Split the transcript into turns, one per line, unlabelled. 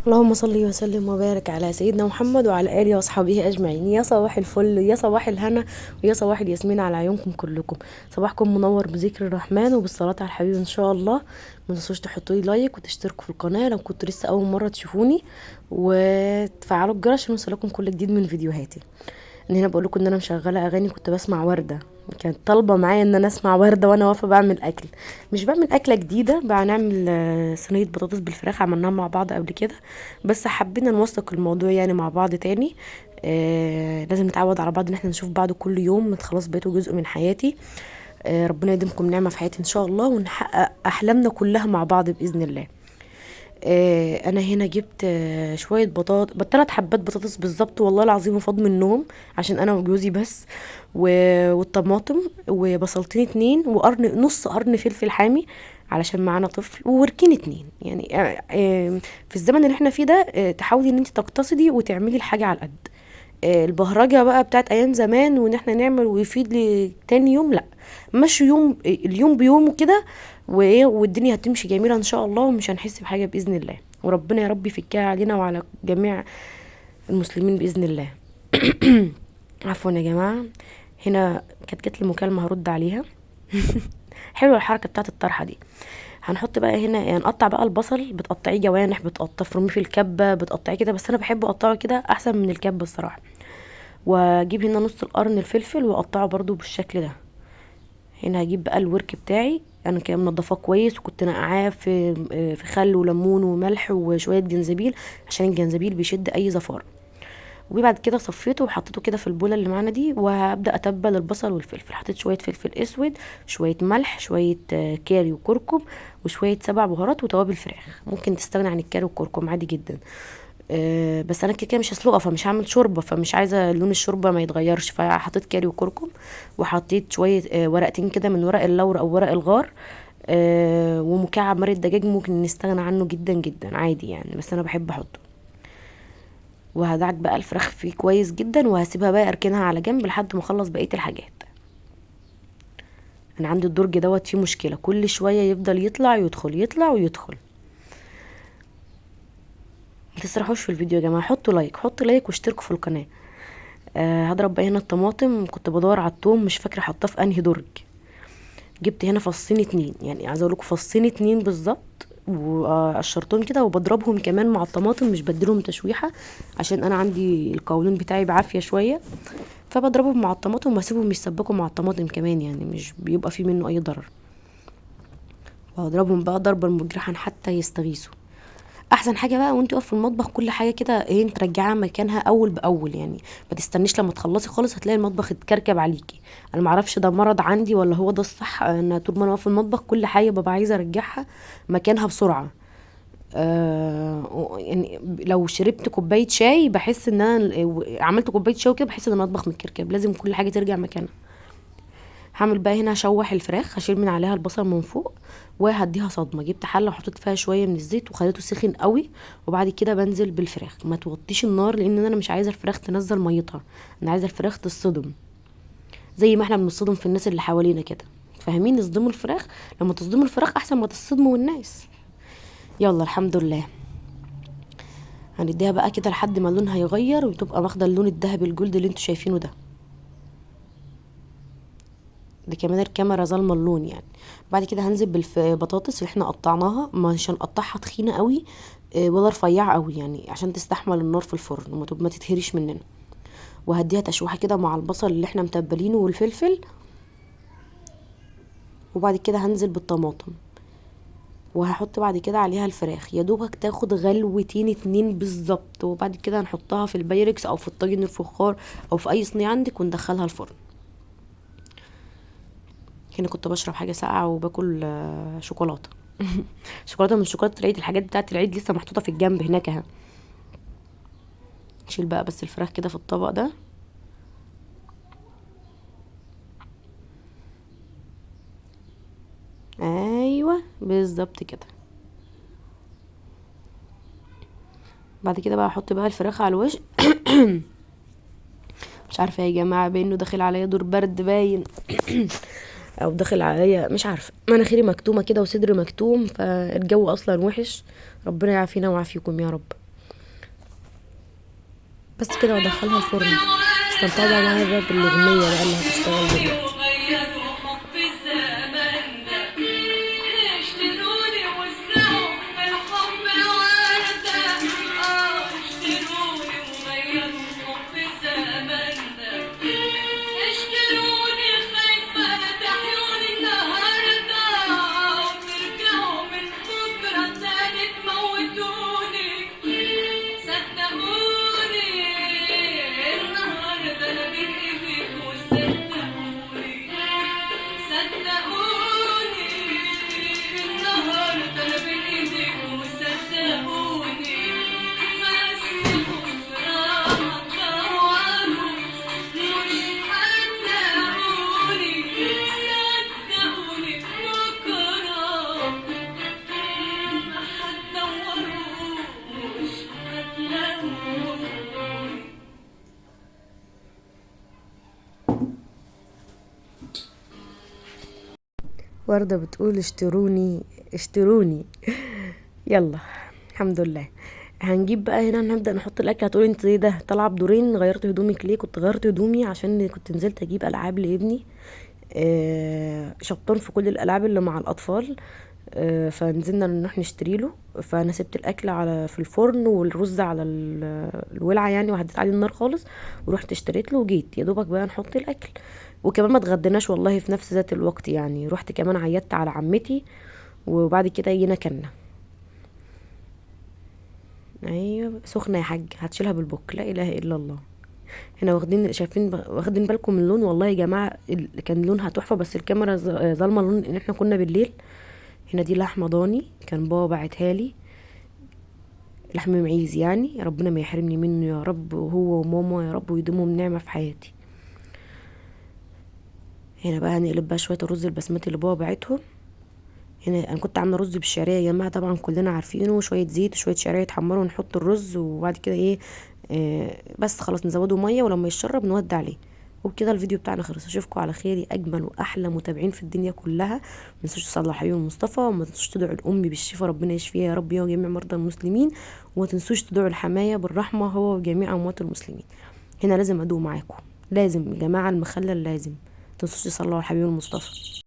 اللهم صل وسلم وبارك على سيدنا محمد وعلى اله واصحابه اجمعين. يا صباح الفل، يا صباح الهنا، ويا صباح الياسمين على عيونكم كلكم. صباحكم منور بذكر الرحمن وبالصلاه على الحبيب ان شاء الله. ما تنسوش تحطوا لي لايك وتشتركوا في القناه لو كنتوا لسه اول مره تشوفوني، وتفعلوا الجرس عشان يوصلكم كل جديد من فيديوهاتي. ان هنا بقول لكم ان انا مشغله اغاني، كنت بسمع ورده، كانت طالبه معايا ان انا اسمع ورده وانا واقفه بعمل اكل. مش بعمل اكله جديده بقى، نعمل صينيه بطاطس بالفراخ عملناها مع بعض قبل كده، بس حبينا نوثق الموضوع يعني مع بعض تاني. لازم نتعود على بعض ان احنا نشوف بعض كل يوم، خلاص بقيتوا جزء من حياتي. ربنا يديمكم نعمه في حياتي ان شاء الله، ونحقق احلامنا كلها مع بعض باذن الله. انا هنا جبت شويه بطاطس، 3 حبات بطاطس بالظبط والله العظيم فاض منهم، عشان انا وجوزي بس. والطماطم وبصلتين 2 وقرن، نص قرن فلفل حامي علشان معانا طفل، ووركين 2 يعني. في الزمن اللي احنا فيه ده تحاولي ان انت تقتصدي وتعملي الحاجه على القد. البهرجه بقى بتاعت ايام زمان وان احنا نعمل ويفيد لتاني يوم، لا، مشي يوم اليوم بيومه كده، وايه، والدنيا هتمشي جميله ان شاء الله، ومش هنحس بحاجه باذن الله، وربنا يا رب يفكها علينا وعلى جميع المسلمين باذن الله. عفوا يا جماعه، هنا كانت جات لي مكالمه هرد عليها. حلوه الحركه بتاعت الطرحه دي. هنحط بقى هنا يعني، نقطع بقى البصل، بتقطعيه جوانح، تفرميه في الكبه، بتقطعيه كده، بس انا بحب اقطعه كده احسن من الكبه الصراحه. واجيب هنا نص القرن الفلفل واقطعه برضو بالشكل ده. هنا هجيب بقى الورك بتاعي، انا كده منضفاه كويس، وكنت نقعاه في خل وليمون وملح وشويه جنزبيل، عشان الجنزبيل بيشد اي زفاره. وبعد كده صفيته وحطيته كده في البوله اللي معانا دي، وهبدا اتبل البصل والفلفل. حطيت شويه فلفل اسود، شويه ملح، شويه كاري وكركم، وشويه 7 بهارات وتوابل فراخ. ممكن تستغني عن الكاري والكركم عادي جدا. بس انا كده مش هسلقها، فمش هعمل شوربه، فمش عايزه لون الشوربه ما يتغيرش، فحطيت كاري وكركم. وحطيت شويه ورقتين كده من ورق اللورا او ورق الغار. ومكعب مرق دجاج ممكن نستغنى عنه جدا جدا عادي يعني، بس انا بحب احطه. وهدعك بقى الفراخ فيه كويس جدا، وهسيبها بقى اركنها على جنب لحد ما اخلص بقيه الحاجات. انا عندي الدرج دوت فيه مشكله، كل شويه يفضل يطلع يدخل يطلع ويدخل. ما تسرحوش في الفيديو يا جماعه، حطوا لايك واشتركوا في القناه. هضرب بقى هنا الطماطم، كنت بدور على التوم مش فاكره حطاه في انهي درج. جبت هنا فصين 2، يعني عايزه اقول لكم فصين 2 بالظبط، وقشرتهم كده وبضربهم كمان مع الطماطم، مش بديلهم تشويحه، عشان انا عندي القولون بتاعي بعافيه شويه، فبضربهم مع الطماطم واسيبهم يسبكوا مع الطماطم كمان، يعني مش بيبقى فيه منه اي ضرر. وهضربهم بقى ضربا مجرحا حتى يستغيثوا. احسن حاجه بقى وانت واقفه في المطبخ، كل حاجه كده ايه ترجعيها مكانها اول باول يعني. ما تستنيش لما تخلصي خالص هتلاقي المطبخ اتكركب عليكي. انا معرفش ده مرض عندي ولا هو ده الصح، ان طول ما انا واقفه في المطبخ كل حاجه ببقى عايزه ارجعها مكانها بسرعه. يعني لو شربت كوبايه شاي بحس ان انا عملت كوبايه شاي كده، بحس ان المطبخ متكركب، لازم كل حاجه ترجع مكانها. هعمل بقى هنا اشوح الفراخ، هشيل من عليها البصل من فوق، وهديها صدمه. جبت حله وحطيت فيها شويه من الزيت وخليته سخن قوي، وبعد كده بنزل بالفراخ. ما توطيش النار، لان انا مش عايزه الفراخ تنزل ميتها، انا عايزه الفراخ تصطدم زي ما احنا بنصطدم في الناس اللي حوالينا كده. فاهمين؟ نصدموا الفراخ، لما تصدموا الفراخ احسن ما تصطدموا الناس. يلا الحمد لله. هنديها بقى كده لحد ما لونها يغير وتبقى واخده اللون الذهبي الجلد اللي انتوا شايفينه ده. ده كمان الكاميرا ظالمه اللون يعني. بعد كده هنزل بالبطاطس اللي احنا قطعناها، مش هنقطعها تخينه قوي ولا رفيعه قوي يعني، عشان تستحمل النار في الفرن ما تتهريش مننا. وهديها تشويحه كده مع البصل اللي احنا متبلينه والفلفل. وبعد كده هنزل بالطماطم، وهحط بعد كده عليها الفراخ، يا دوبك تاخد غلوتين 2 بالظبط، وبعد كده هنحطها في البايركس او في الطاجن الفخار او في اي صينيه عندك، وندخلها الفرن. هنا كنت بشرب حاجه ساقعه وباكل شوكولاته. شوكولاته من شوكولاته العيد، الحاجات بتاعه العيد لسه محطوطه في الجنب هناك اهي. نشيل بقى بس الفراخ كده في الطبق ده. ايوه بالظبط كده. بعد كده بقى احط بقى الفراخ على الوش. مش عارفه يا جماعه، بانه داخل عليا دور برد باين. او داخل عليا مش عارفه، مناخيري مكتومه كده وصدري مكتوم، فالجو اصلا وحش. ربنا يعافينا ويعافيكم يا رب. بس كده وادخلها الفرن. استمتعوا بقى معايا بقى بالاغنيه بقى اللي هتشتغل دلوقتي. وردة بتقول اشتروني اشتروني. يلا الحمد لله. هنجيب بقى هنا نبدأ نحط الأكل. هتقولي انت ايه ده طالعة بدورين، غيرت هدومك ليه؟ كنت غيرت هدومي عشان كنت نزلت اجيب ألعاب لابني، شبطان في كل الألعاب اللي مع الأطفال. فنزلنا نروح نشتري له. فانا سبت الاكل على في الفرن والرز على الولعه يعني، وهديت عليه النار خالص، ورحت اشتريت له وجيت يا دوبك بقى نحط الاكل. وكمان ما اتغديناش والله في نفس ذات الوقت يعني، رحت كمان عيطت على عمتي وبعد كده جينا كلنا. ايوه سخنه يا حاج، هتشيلها بالبوك، لا اله الا الله. هنا واخدين شايفين واخدين بالكم من اللون؟ والله يا جماعه كان لونها تحفه، بس الكاميرا ظالمه اللون ان احنا كنا بالليل. هنا دي لحمه ضاني كان بابا باعتها لي، لحم معيز يعني، ربنا ما يحرمني منه يا رب، وهو وماما يا رب ويدومهم نعمه في حياتي. هنا بقى هنقلب بقى شويه الرز البسمتي اللي بابا باعتهم. هنا انا كنت عامله رز بالشعريه يا جماعه، طبعا كلنا عارفينه، وشويه زيت وشويه شعريه يتحمروا ونحط الرز، وبعد كده ايه بس خلاص نزوده ميه ولما يتشرب نودي عليه. وبكده الفيديو بتاعنا خلص. اشوفكم على خير اجمل واحلى متابعين في الدنيا كلها. ما تنسوش تصلوا على حبيبي المصطفى، وما تنسوش تدعوا لامي بالشفاء ربنا يشفيها يا رب، هي وجميع مرضى المسلمين. وما تنسوش تدعوا لحماية بالرحمه هو وجميع اموات المسلمين. هنا لازم ادوق معاكم، لازم يا جماعه المخلل لازم. ما تنسوش تصلوا على حبيبي المصطفى.